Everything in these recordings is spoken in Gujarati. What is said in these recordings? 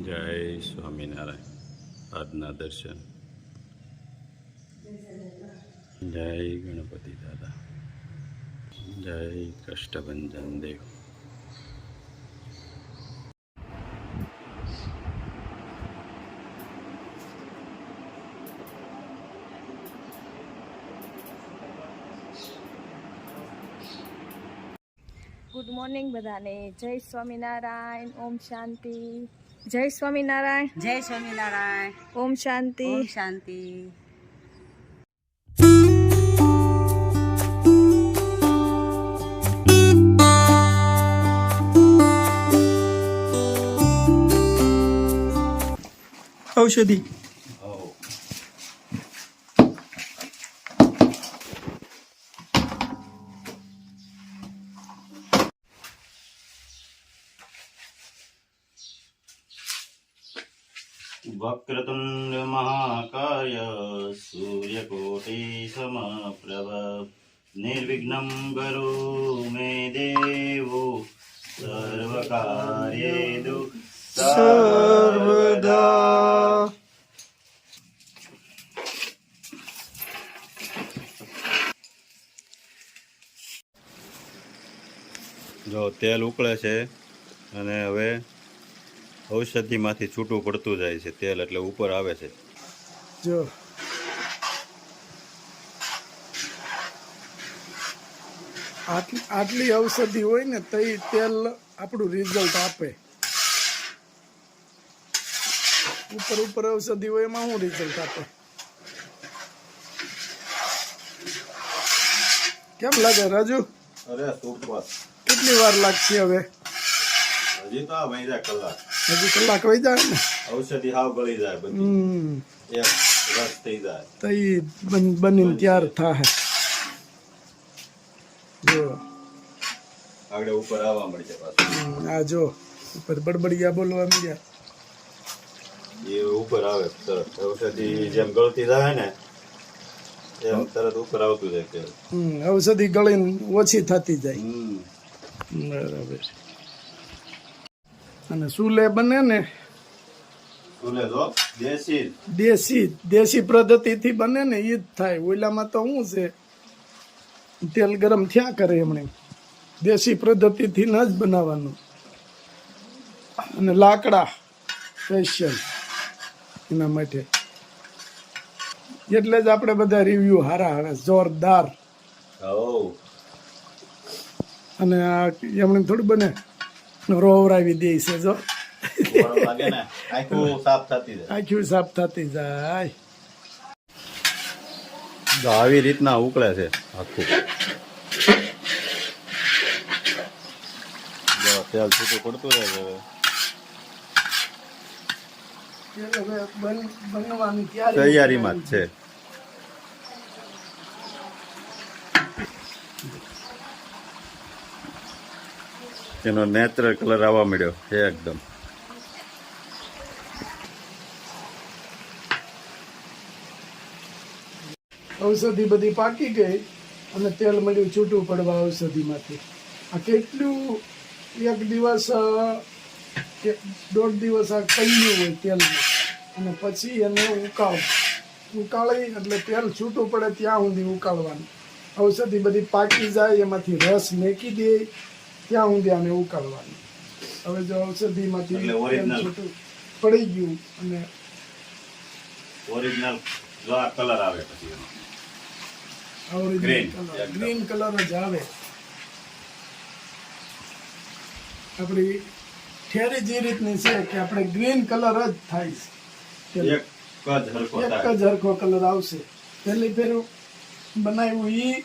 જય સ્વામિનારાયણ. આજના દર્શન. જય ગણપતિ દાદા. જય કષ્ટભંજન દેવ. ગુડ મોર્નિંગ બધાને. જય સ્વામિનારાયણ. ઓમ શાંતિ. જય સ્વામિનારાયણ. જય સ્વામિનારાયણ. ઓમ શાંતિ. ઓમ શાંતિ. ઔષધિ વક્રતુંડ મહાકાય સૂર્યકોટિ સમપ્રભ નિર્વિઘ્નમ કરો મે દેવો સર્વકાર્યેષુ સર્વદા. જો તેલ ઉકળે છે અને હવે ઔષધિમાંથી છૂટું પડતું જાય છે તેલ, એટલે ઉપર આવે છે. જો આટલી ઔષધિ હોય ને તો ઈ તેલ આપણું રિઝલ્ટ આપે. ઉપર ઉપર ઔષધિ હોય એમાં શું રિઝલ્ટ આપે? કેમ લાગે રાજુ? અરે સુપર. કેટલી વાર લાગશે હવે? હજી તો આ વૈજા કલાક. હજી કલાક વહી જાય ને. ઔષધિ હાવ ગળી જાય બધી. એક રસ થઈ જાય તો ઈ બનીને તૈયાર થાય. જો આગળ ઉપર આવવા મળશે પાછું. આ જો ઉપર બડબડિયા બોલવા મળ્યા. એ ઉપર આવે તરત. ઔષધિ જેમ ગળતી જાય ને એમ તરત ઉપર આવતું જાય તેલ. ઔષધિ ગળીને ઓછી થતી જાય. બરાબર. અને સુલે બને ને સુલે જો દેશી દેશી પદ્ધતિથી બને ને ઈ જ થાય. ઓલામાં તો શું છે, તેલ ગરમ થયા કરે એમણે. દેશી પદ્ધતિથી ન જ બનાવવાનું. અને લાકડા સ્પેશિયલ એના માટે. એટલે જ આપણે બધા રિવ્યુ હારા આવે, જોરદાર. અને આ એમણે થોડું બને રોવરાવી દે છે. જો આખું સાફ થતી જાય. આવી રીતના ઉકળે છે આખું. તેલ છૂટું પડતું રહે છે. હવે બનવાની તૈયારીમાં જ છે. એનો નેચરલ કલર આવવા મળ્યો એકદમ. ઔષધિ બધી પાકી ગઈ અને તેલ મળ્યું છૂટું પડવા ઔષધિમાંથી. આ કેટલું એક દિવસ કે દોઢ દિવસ આ કલ્યું હોય તેલમાં, અને પછી એને ઉકાળી એટલે તેલ છૂટું પડે ત્યાં સુધી ઉકાળવાનું. ઔષધિ બધી પાકી જાય એમાંથી રસ મેકી દે ત્યાં સુધી આને ઉકાળવાનું. હવે જો ઔષધિમાંથી છૂટું પડી ગયું અને ઓરિજિનલ કલર આવે પછી ગ્રીન કલર જ આવે. આપણી ઠેરી જે રીતની છે કે આપણે ગ્રીન કલર જ થાય છે. એક જ હરખો કલર આવશે. પહેલી ફેરું બનાવ્યું ઈ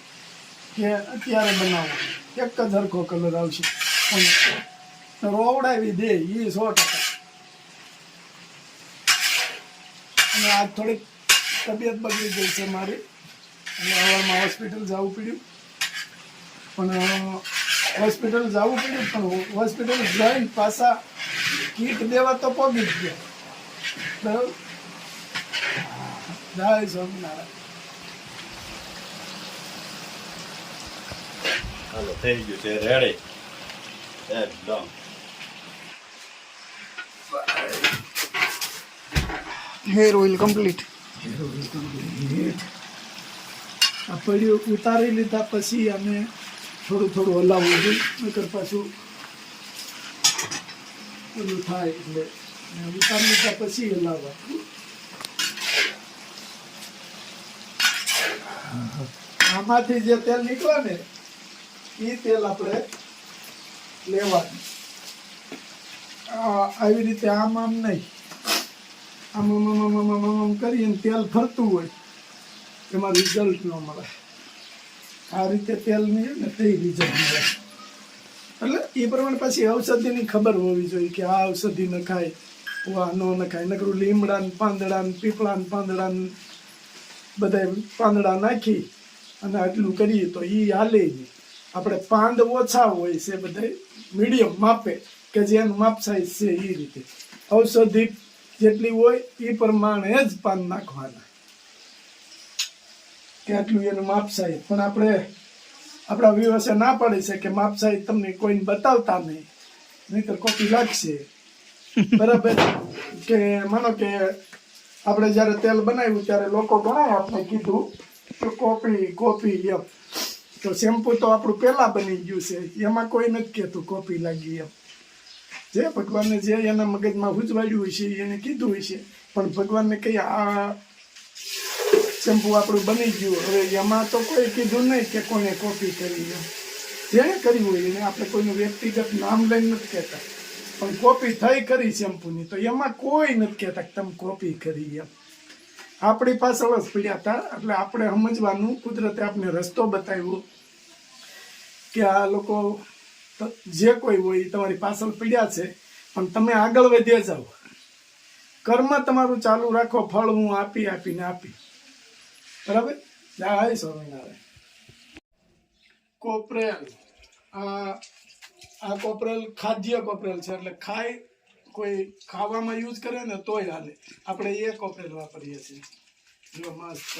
કે અત્યારે બનાવો એક જ હરખો કલર આવશે. પણ રોવડાવી દે ઈ 100%. અને આ થોડીક તબિયત બગડી ગઈ છે મારી, એટલે હવારમાં હોસ્પિટલ જવું પડ્યું. પણ હોસ્પિટલ જઈને પાછા કીટ દેવા તો પગી જ ગયા. બરાબર. જય સ્વામિનારાયણ. હાલો થઈ ગયું છે રેડી એકદમ. Hair oil complete. આ પડ્યું ઉતારી લીધા પછી અમે થોડું થોડું હલાવવું જોઈએ, નકર પાછું ઓલું થાય. એટલે ઉતારી લીધા પછી હલાવવા. આમાંથી જે તેલ નીકળે ને એ તેલ આપણે લેવાનું. આવી રીતે આમ આમ નહીં, આમ આમ આમ આમ આમ આમ આમ કરીને તેલ ફરતું હોય એમાં રિઝલ્ટ ન મળે. આ રીતે તેલ નહીં ને તે રિઝલ્ટ મળે. એટલે એ પ્રમાણે પછી ઔષધિની ખબર હોવી જોઈએ કે આ ઔષધિ નખાય, આ ન નખાય. નકરું લીમડા ને પાંદડા ને પીપળા ને પાંદડા ને બધા પાંદડા નાખી અને આટલું કરીએ તો એ હાલે નહીં. આપણે પાંદ ઓછા હોય છે બધા મીડિયમ માપે કે જેનું માપ સાઈઝ છે એ રીતે ઔષધિ જેટલી હોય એ પ્રમાણે જ પાન નાખવાના કે આટલું એનું માપ સાઈઝ. પણ આપણે આપણા વ્યવસાય ના પાડી છે કે માપ સાઈઝ તમને કોઈને બતાવતા નહીં, નહીંતર કોપી લાગશે. બરાબર કે માનો કે આપણે જ્યારે તેલ બનાવ્યું ત્યારે લોકો ઘણા આપણે કીધું કે કોપી એમ. તો શેમ્પુ તો આપણું પહેલા બની ગયું છે, એમાં કોઈ નથી કહેતું કોપી લાગી એમ. જે ભગવાનને જે એના મગજમાં ઉજવાડ્યું હોય છે એને કીધું હોય છે. પણ ભગવાનને કહી આ શેમ્પુ આપણું બની ગયું, હવે એમાં તો કોઈ કીધું નહીં કે કોને કોપી કરી એમ. જેને કર્યું હોય એને આપણે કોઈનું વ્યક્તિગત નામ લઈને નથી કહેતા, પણ કોપી થઈ કરી શેમ્પુની તો એમાં કોઈ નથી કહેતા કે તમે કોપી કરી એમ. આપણી પાછળ જ પડ્યા હતા. એટલે આપણે સમજવાનું, કુદરતે આપણે રસ્તો બતાવ્યો કે આ લોકો જે કોઈ હોય એ તમારી પાછળ પડ્યા છે, પણ તમે આગળ વધ્યા જાઓ, કર્મ તમારું ચાલુ રાખો, ફળ હું આપીને આપી. બરાબર. જય સ્વામિનારાયણ. કોપરેલ, આ કોપરેલ ખાદ્ય કોપરેલ છે, એટલે કોઈ ખાવામાં યુઝ કરે ને તોય હાલે. આપણે એ કોપરેલ વાપરીએ છીએ. જો મસ્ત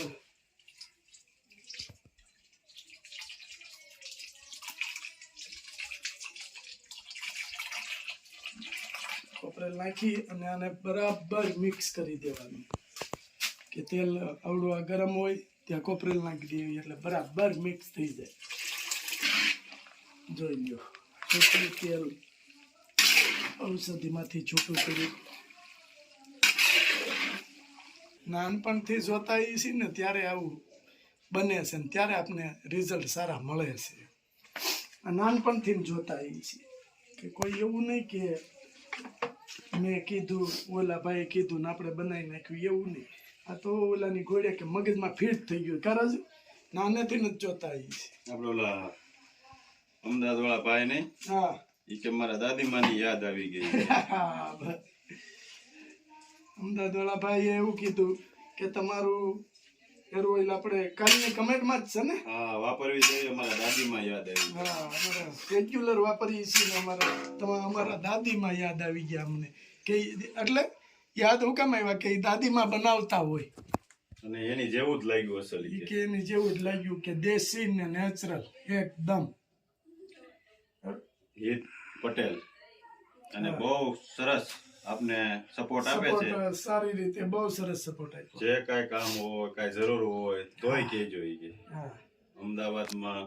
કોપરેલ નાખી અને આને બરાબર મિક્સ કરી દેવાનું. કે તેલ આવડું આ ગરમ હોય ત્યાં કોપરેલ નાખી દેવી એટલે બરાબર મિક્સ થઈ જાય. જોઈ લો તેલ ઔષધિમાંથી છૂટું કર્યું. નાનપણથી જોતા એ છે ને ત્યારે આવું બને છે ને ત્યારે આપણને રિઝલ્ટ સારા મળે છે. નાનપણથી જોતા એ છે કે કોઈ એવું નહીં કે મેં કીધું ઓલા ભાઈ કીધું ને આપણે બનાવી નાખ્યું, એવું નહીં. આ તો ઓલાની ઘોડે કે મગજમાં ફિટ થઈ ગયું. કારણ જ નાનેથી જ જોતા એ છે. આપણે ઓલા અમદાવાદ વાળા ભાઈ નહીં, હા, એ કે મારા દાદીમાની યાદ આવી ગઈ. અમદાવાદ વાળા ભાઈએ એવું કીધું કે તમારું હેર ઓઇલ આપણે કાલની કમેન્ટમાં જ છે ને, હા, વાપરવી જોઈએ. અમારા દાદીમાં યાદ આવી. હા, અમારા રેગ્યુલર વાપરીએ છીએ ને અમારા દાદીમાં યાદ આવી ગયા અમને. કે એટલે યાદ હું કેમ આવ્યા કે દાદીમાં બનાવતા હોય અને એની જેવું જ લાગ્યું અસલ. કે એની જેવું જ લાગ્યું કે દેશી ને નેચરલ એકદમ. હિત પટેલ અને બહુ સરસ આપને સપોર્ટ આપે છે. સારી રીતે બહુ સરસ સપોર્ટ આપ્યો. જે કાંઈ કામ હોય, કાંઈ જરૂર હોય તોય કહેજો. કે હા, અમદાવાદમાં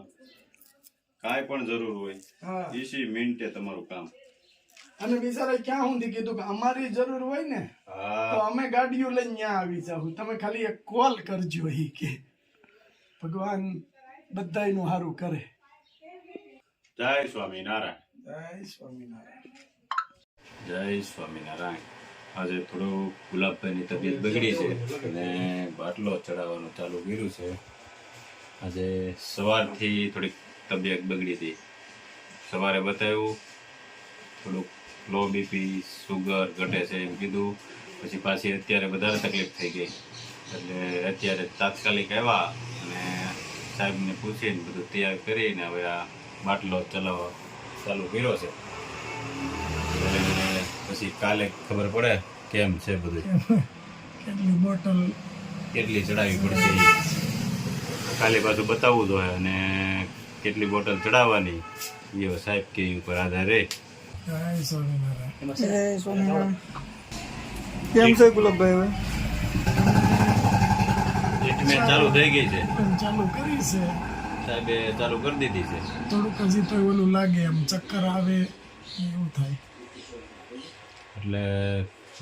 કાંઈ પણ જરૂર હોય, હા, 20 મિનિટે તમારું કામ. અને બિચારા ક્યાં સુધી કીધું કે અમારી જરૂર હોય ને તો હા, અમે ગાડીઓ લઈને ત્યાં આવી જાઉં, તમે ખાલી એક કોલ કરજો. ઈ કે ભગવાન બધાયનું સારું કરે. જય સ્વામિનારાયણ. જય સ્વામિનારાયણ. જય સ્વામિનારાયણ. આજે થોડું ગુલાબભાઈની તબિયત બગડી છે અને બાટલો ચડાવવાનું ચાલુ કર્યું છે. આજે સવારથી થોડીક તબિયત બગડી હતી. સવારે બતાવ્યું થોડુંક લો બીપી, સુગર ઘટે છે એમ કીધું. પછી પાછી અત્યારે વધારે તકલીફ થઈ ગઈ એટલે અત્યારે તાત્કાલિક આવ્યા અને સાહેબને પૂછીને બધું તૈયાર કરીને હવે આ બાટલો ચલાવવા ચાલુ કર્યો છે. પછી કાલે ખબર પડે કેમ છે બધું, કેટલી બોટલ કેટલી ચડાવવી પડશે ઈ. કાલે પાછું બતાવવું જોઈએ અને કેટલી બોટલ ચડાવવાની એ સાહેબ કે ઉપર આધાર રહે. જય સ્વામિનારાયણ. જય સ્વામિનારાયણ. કેમ છે ગુલાબભાઈ હવે? ટ્રીટમેન્ટ ચાલુ થઈ ગઈ છે, ચાલુ કરી છે. સાહેબે ચાલુ કરી દીધી છે. થોડુંક હજી તો ઓલું લાગે એમ ચક્કર આવે એવું થાય. એટલે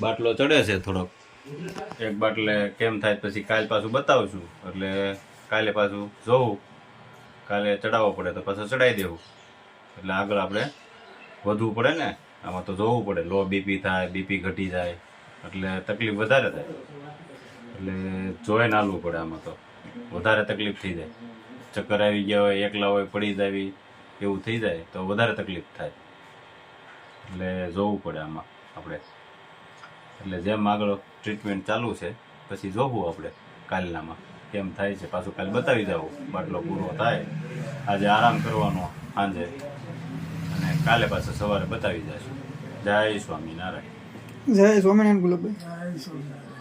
બાટલો ચડે છે થોડોક. એક બાટલે કેમ થાય પછી કાલ પાછું બતાવશું. એટલે કાલે પાછું જોવું, કાલે ચડાવવો પડે તો પાછું ચડાવી દેવું. એટલે આગળ આપણે વધવું પડે ને, આમાં તો જોવું પડે. લો બીપી થાય, બીપી ઘટી જાય એટલે તકલીફ વધારે થાય. એટલે જોઈને હાલવું પડે. આમાં તો વધારે તકલીફ થઈ જાય. ચક્કર આવી ગયા હોય, એકલા હોય, પડી જાવી એવું થઈ જાય તો વધારે તકલીફ થાય. એટલે જોવું પડે આમાં આપણે. એટલે જેમ આગળ ટ્રીટમેન્ટ ચાલુ છે પછી જોવું આપણે કાલનામાં કેમ થાય છે. પાછું કાલે બતાવી જવું, બાટલો પૂરો થાય. આજે આરામ કરવાનો સાંજે, અને કાલે પાછું સવારે બતાવી જશું. જય સ્વામિનારાયણ. જય સ્વામિનારાયણ ગુલાબભાઈ. જય સ્વામિનારાયણ.